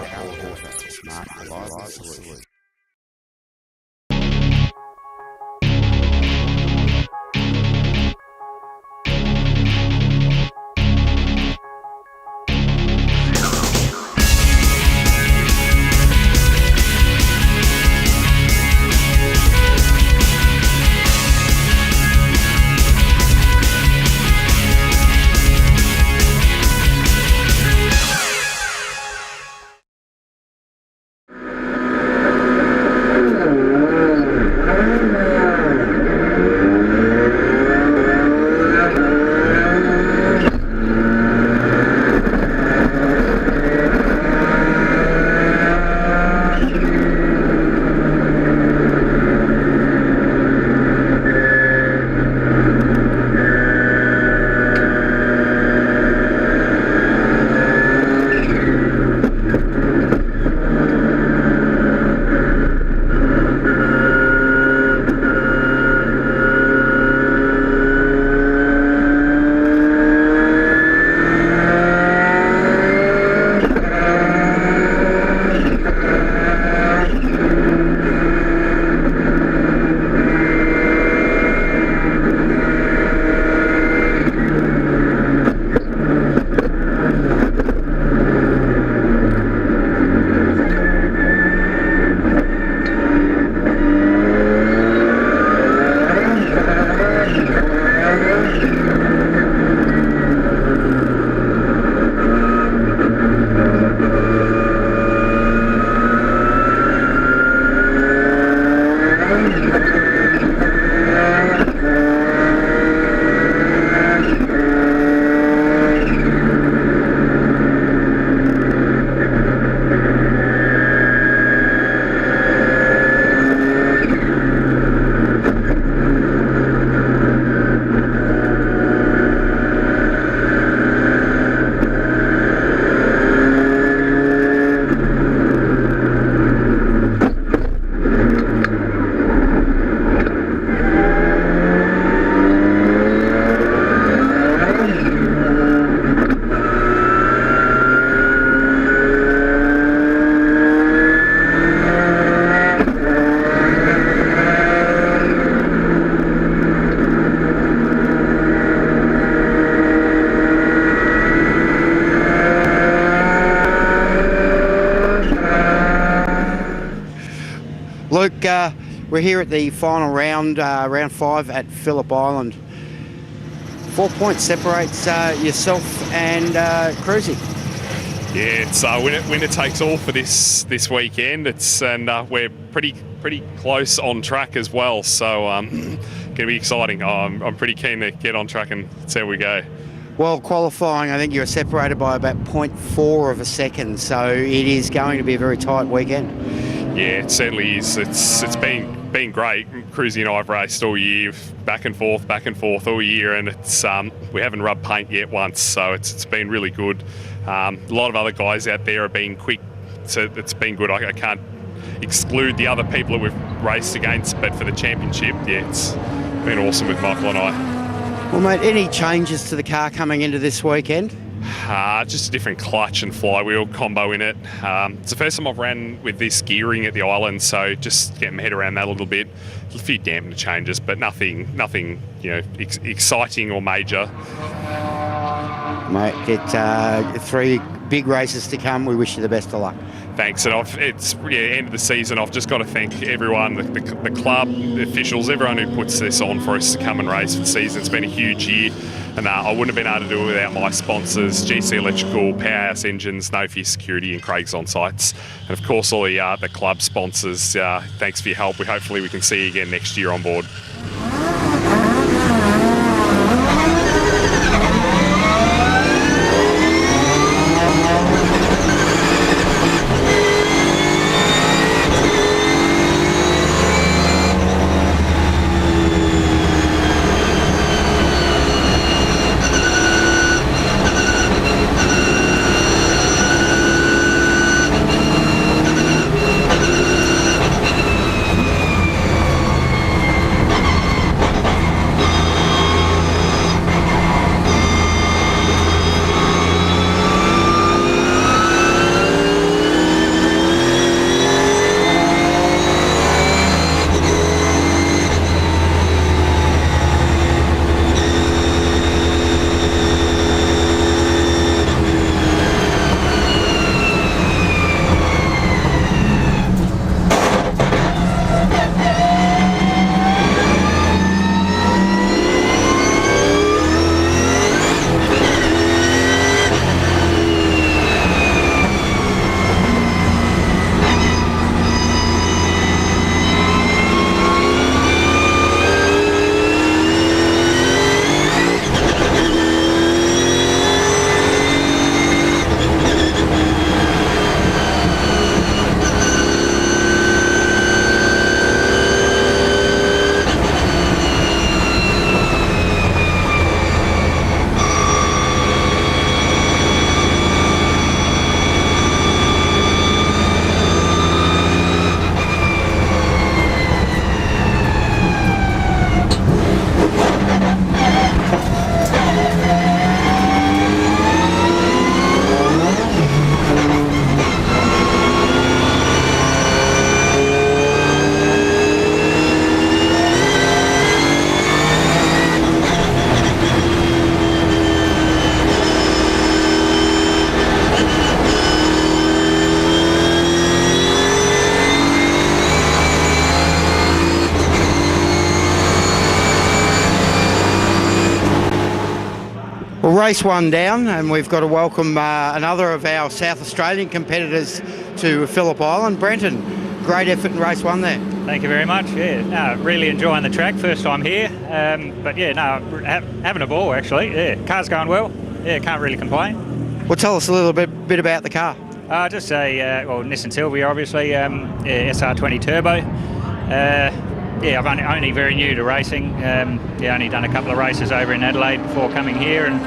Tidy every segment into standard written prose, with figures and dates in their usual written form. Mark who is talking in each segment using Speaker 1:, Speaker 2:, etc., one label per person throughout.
Speaker 1: outdoor horse, smart, reliable solution. Luke, we're here at the final round, round 5 at Phillip Island. 4 points separates yourself and Cruzy.
Speaker 2: Yeah, it's winner takes all for this weekend. We're pretty close on track as well, so going to be exciting. I'm pretty keen to get on track and see how we go.
Speaker 1: Well, qualifying, I think you were separated by about 0.4 of a second, so it is going to be a very tight weekend.
Speaker 2: Yeah, it certainly is. It's been great. Cruzy and I have raced all year, back and forth all year, and we haven't rubbed paint yet once, so it's been really good. A lot of other guys out there have been quick, so it's been good. I can't exclude the other people that we've raced against, but for the championship, yeah, it's been awesome with Michael and I.
Speaker 1: Well, mate, any changes to the car coming into this weekend?
Speaker 2: Just a different clutch and flywheel combo in it. It's the first time I've ran with this gearing at the island, so just getting my head around that a little bit. A few dampener changes, but nothing exciting or major.
Speaker 1: Mate, get 3 big races to come. We wish you the best of luck.
Speaker 2: Thanks, and end of the season. I've just got to thank everyone, the club, the officials, everyone who puts this on for us to come and race for the season. It's been a huge year, and I wouldn't have been able to do it without my sponsors, GC Electrical, Powerhouse Engines, No Fear Security, and Craig's On Sites, and of course all the club sponsors. Thanks for your help. Hopefully we can see you again next year on board.
Speaker 1: Race one down, and we've got to welcome another of our South Australian competitors to Phillip Island. Brenton, great effort in race one there.
Speaker 3: Thank you very much. Yeah, no, really enjoying the track. First time here, but yeah, no, having a ball actually. Yeah, car's going well. Yeah, can't really complain.
Speaker 1: Well, tell us a little bit about the car.
Speaker 3: Just a Nissan Silvia, obviously. SR20 turbo. Yeah, I'm only very new to racing. Only done a couple of races over in Adelaide before coming here, and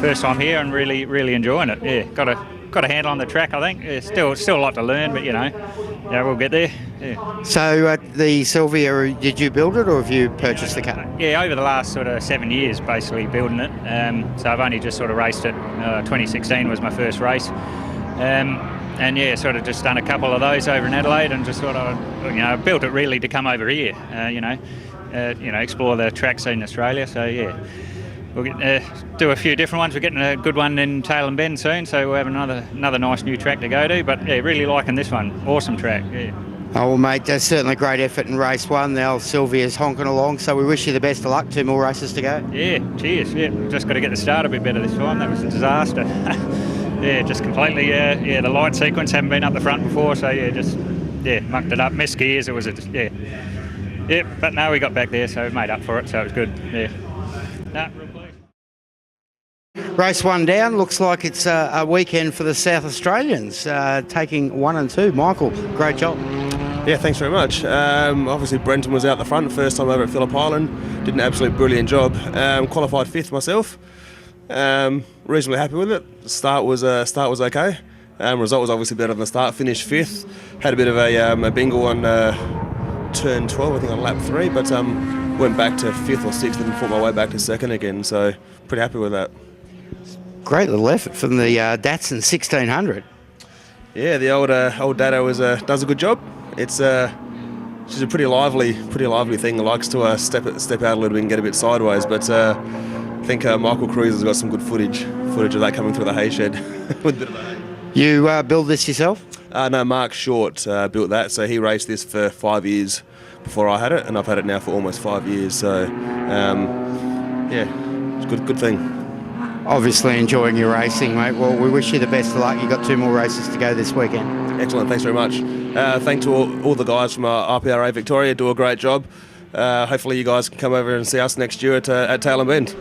Speaker 3: first time here, and really enjoying it. Yeah, got a handle on the track, I think. Yeah, still a lot to learn, but yeah, we'll get there. Yeah.
Speaker 1: So the Silvia, did you build it or have you purchased the car?
Speaker 3: Yeah, over the last sort of 7 years, basically building it. So I've only just sort of raced it. 2016 was my first race. And yeah, sort of just done a couple of those over in Adelaide, and just sort of, built it really to come over here, explore the track scene in Australia. So yeah, we'll do a few different ones. We're getting a good one in Tailem Bend soon, so we'll have another nice new track to go to. But yeah, really liking this one. Awesome track. Yeah.
Speaker 1: Oh well, mate, that's certainly a great effort in race one. The old Silvia's honking along, so we wish you the best of luck. 2 more races to go.
Speaker 3: Yeah, cheers. Yeah, just got to get the start a bit better this time. That was a disaster. Yeah, just completely, the light sequence haven't been up the front before, so mucked it up, missed gears, it was but no, we got back there, so we made up for it, so it was good, real pleased.
Speaker 1: Race one down, looks like it's a weekend for the South Australians, taking 1 and 2. Michael, great job.
Speaker 4: Yeah, thanks very much. Obviously Brenton was out the front, first time over at Phillip Island, did an absolute brilliant job, qualified 5th myself. Reasonably happy with it. The start was okay. Result was obviously better than the start. Finished 5th. Had a bit of a bingle on turn 12, I think on lap 3, but went back to 5th or 6th and fought my way back to 2nd again. So pretty happy with that.
Speaker 1: Great little effort from the Datsun 1600.
Speaker 4: Yeah, the old Dado does a good job. It's she's a pretty lively thing. Likes to step out a little bit and get a bit sideways, but. I think Michael Cruz has got some good footage of that coming through the hay shed. With a bit of hay. You
Speaker 1: build this yourself?
Speaker 4: No, Mark Short built that. So he raced this for 5 years before I had it, and I've had it now for almost 5 years. So, it's a good thing.
Speaker 1: Obviously enjoying your racing, mate. Well, we wish you the best of luck. You've got 2 more races to go this weekend.
Speaker 4: Excellent. Thanks very much. Thanks to all the guys from IPRA Victoria. Do a great job. Hopefully you guys can come over and see us next year at Tailem Bend.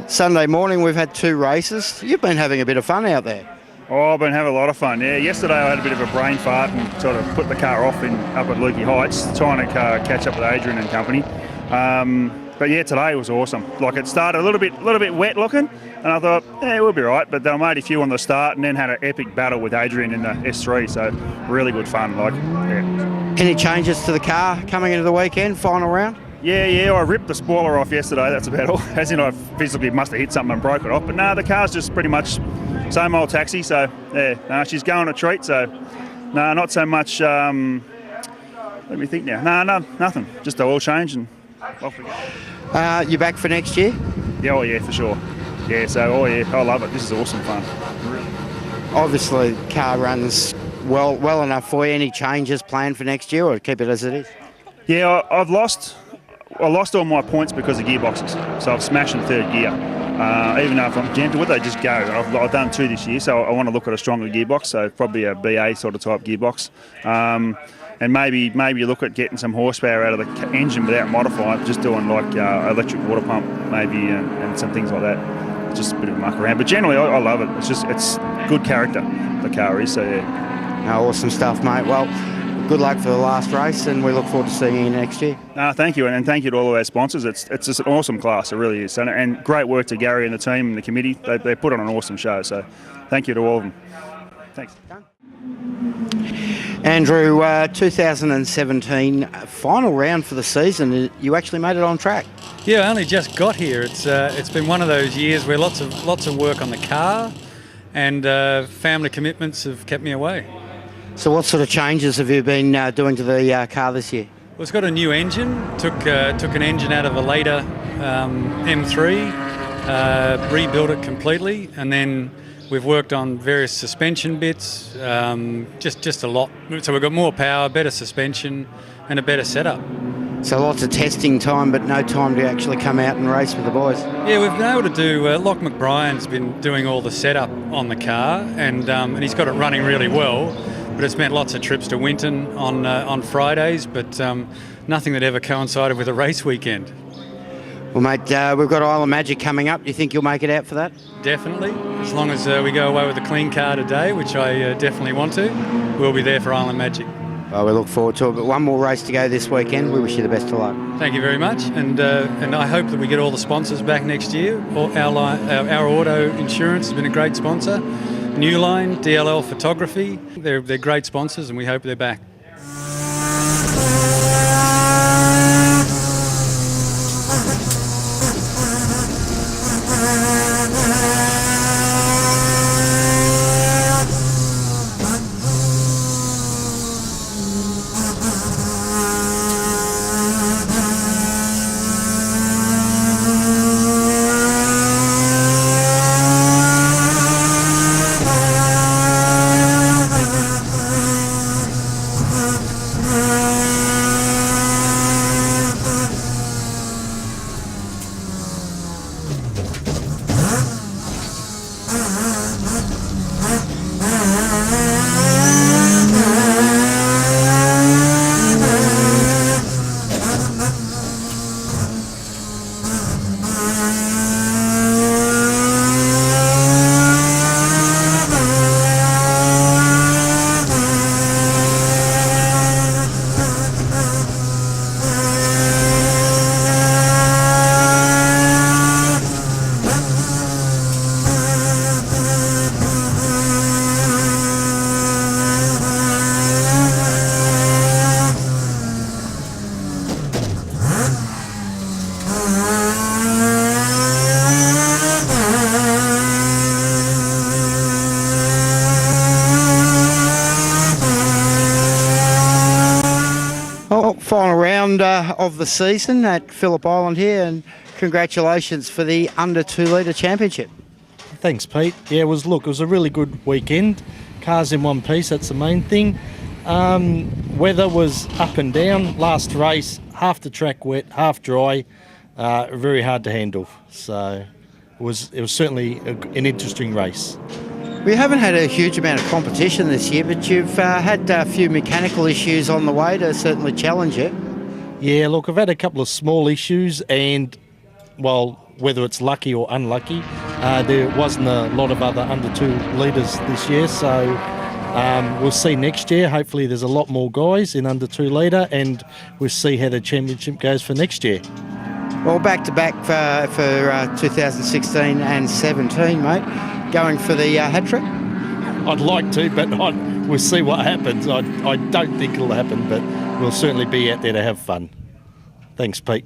Speaker 1: Sunday morning we've had 2 races. You've been having a bit of fun out there.
Speaker 5: Oh, I've been having a lot of fun. Yeah, yesterday I had a bit of a brain fart and sort of put the car off up at Lukey Heights, trying to catch up with Adrian and company. But yeah, today was awesome. Like it started a little bit wet looking, and I thought, yeah, we'll be right. But they made a few on the start, and then had an epic battle with Adrian in the S3. So really good fun.
Speaker 1: Any changes to the car coming into the weekend, final round?
Speaker 5: Yeah, I ripped the spoiler off yesterday, that's about all. As in I physically must have hit something and broke it off. But no, the car's just pretty much same old taxi, so yeah, she's going a treat, so no, not so much, let me think now. No, nothing, just the oil change and off we go.
Speaker 1: You back for next year?
Speaker 5: Yeah, oh yeah, for sure. Yeah, so, I love it, this is awesome fun. Really.
Speaker 1: Obviously, the car runs well enough for you. Any changes planned for next year, or keep it as it is?
Speaker 5: Yeah, I lost all my points because of gearboxes, so I've smashed in 3rd gear. Even though if I'm gentle with it, they just go. I've done 2 this year, so I want to look at a stronger gearbox, so probably a BA sort of type gearbox. And maybe look at getting some horsepower out of the engine without modifying, just doing like electric water pump maybe and some things like that. Just a bit of a muck around. But generally, I love it. It's good character, the car is, so yeah.
Speaker 1: Awesome stuff, mate. Well, good luck for the last race, and we look forward to seeing you next year.
Speaker 5: Thank you, and thank you to all of our sponsors. It's just an awesome class, it really is. And great work to Gary and the team and the committee. They put on an awesome show, so thank you to all of them. Thanks.
Speaker 1: Andrew, 2017 final round for the season. You actually made it on track.
Speaker 6: Yeah, I only just got here. It's been one of those years where lots of work on the car, and family commitments have kept me away.
Speaker 1: So what sort of changes have you been doing to the car this year?
Speaker 6: Well, it's got a new engine. Took an engine out of a later M3, rebuilt it completely, and then we've worked on various suspension bits, just a lot. So we've got more power, better suspension, and a better setup.
Speaker 1: So lots of testing time, but no time to actually come out and race with the boys.
Speaker 6: Yeah, we've been able to do. Locke McBrien's been doing all the setup on the car, and he's got it running really well. But it's meant lots of trips to Winton on Fridays, but nothing that ever coincided with a race weekend.
Speaker 1: Well, mate, we've got Isle of Magic coming up. Do you think you'll make it out for that?
Speaker 6: Definitely. As long as we go away with a clean car today, which I definitely want to, we'll be there for Isle of Magic.
Speaker 1: Well, we look forward to it. But one more race to go this weekend. We wish you the best of luck.
Speaker 6: Thank you very much, and I hope that we get all the sponsors back next year. Our auto insurance has been a great sponsor. New Line, DLL Photography, they're great sponsors, and we hope they're back.
Speaker 1: Final round of the season at Phillip Island here, and congratulations for the under 2 litre championship.
Speaker 7: Thanks, Pete. Yeah, it was a really good weekend. Cars in one piece, that's the main thing. Weather was up and down. Last race, half the track wet, half dry, very hard to handle. So it was certainly an interesting race.
Speaker 1: We haven't had a huge amount of competition this year, but you've had a few mechanical issues on the way to certainly challenge it.
Speaker 7: Yeah, look, I've had a couple of small issues, and, well, whether it's lucky or unlucky, there wasn't a lot of other under 2 litres this year, so we'll see next year. Hopefully there's a lot more guys in under 2 litre, and we'll see how the championship goes for next year.
Speaker 1: Well, back-to-back for 2016 and 17, mate. Going for the hat trick?
Speaker 7: I'd like to, but we'll see what happens. I don't think it'll happen, but we'll certainly be out there to have fun. Thanks, Pete.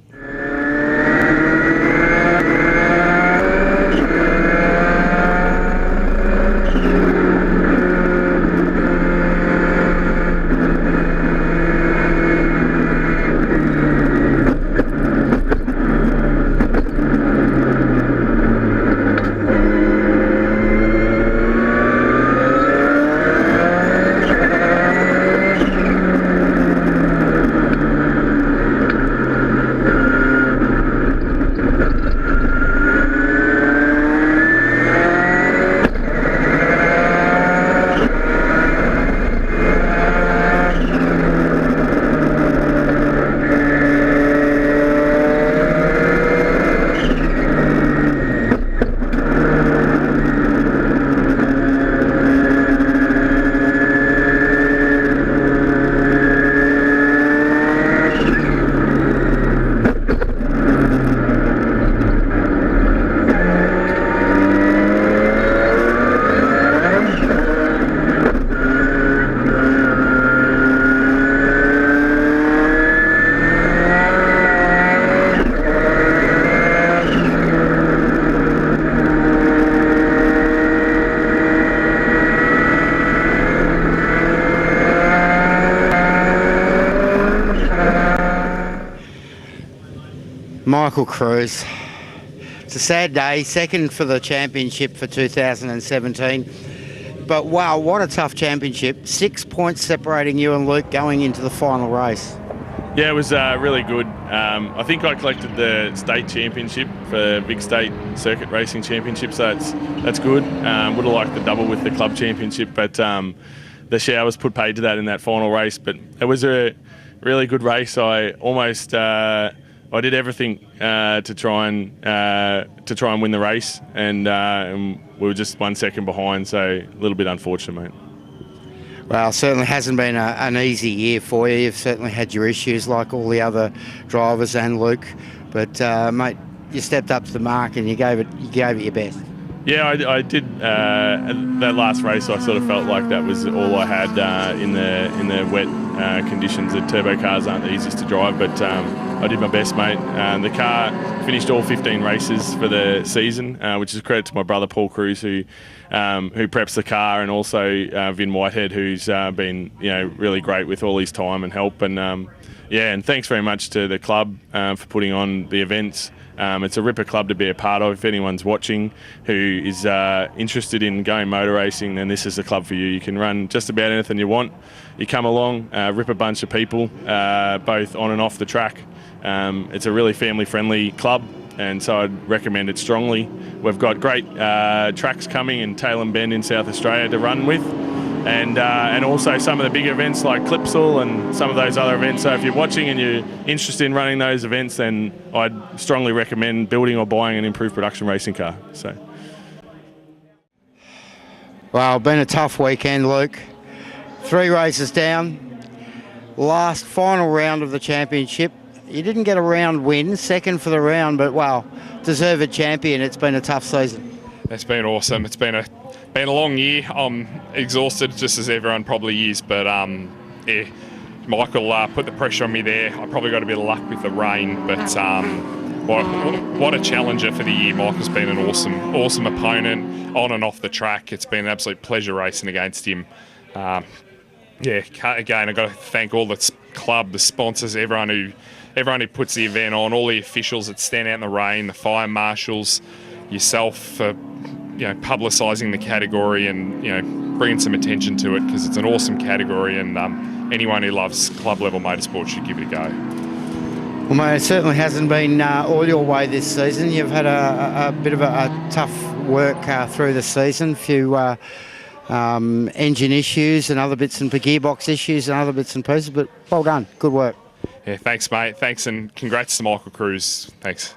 Speaker 1: Michael Cruz. It's a sad day, second for the championship for 2017. But wow, what a tough championship. 6 points separating you and Luke going into the final race.
Speaker 8: Yeah, it was really good. I think I collected the state championship for Big State Circuit Racing Championship, so that's good. Would have liked the double with the club championship, but the share was put paid to that in that final race. But it was a really good race. I almost I did everything to try and win the race, and we were just 1 second behind, so a little bit unfortunate, mate.
Speaker 1: Well, it certainly hasn't been an easy year for you. You've certainly had your issues like all the other drivers and Luke. But, mate, you stepped up to the mark and you gave it your best.
Speaker 8: Yeah, I did. That last race, I sort of felt like that was all I had in the wet conditions. The turbo cars aren't the easiest to drive, but I did my best, mate. The car finished all 15 races for the season, which is a credit to my brother Paul Cruz, who preps the car, and also Vin Whitehead, who's been really great with all his time and help. And and thanks very much to the club for putting on the events. It's a ripper club to be a part of. If anyone's watching who is interested in going motor racing, then this is the club for you. You can run just about anything you want. You come along, rip a bunch of people, both on and off the track. It's a really family-friendly club, and so I'd recommend it strongly. We've got great tracks coming in Tailem Bend in South Australia to run with, and also some of the big events like Clipsal and some of those other events. So if you're watching and you're interested in running those events, then I'd strongly recommend building or buying an improved production racing car. So,
Speaker 1: Well, been a tough weekend, Luke. 3 races down. Last final round of the championship. You didn't get a round win, second for the round, but wow, deserved champion. It's been a tough season.
Speaker 2: It's been awesome. It's been a long year. I'm exhausted, just as everyone probably is. But Michael put the pressure on me there. I probably got a bit of luck with the rain, but what a challenger for the year. Michael's been an awesome opponent on and off the track. It's been an absolute pleasure racing against him. Again, I've got to thank all the club, the sponsors, everyone who puts the event on, all the officials that stand out in the rain, the fire marshals, yourself for publicising the category and bringing some attention to it, because it's an awesome category, and anyone who loves club level motorsport should give it a go.
Speaker 1: Well, mate, it certainly hasn't been all your way this season. You've had a bit of a tough work through the season, a few engine issues and other bits and gearbox issues and other bits and pieces, but well done, good work.
Speaker 2: Yeah, thanks, mate. Thanks, and congrats to Michael Cruz. Thanks.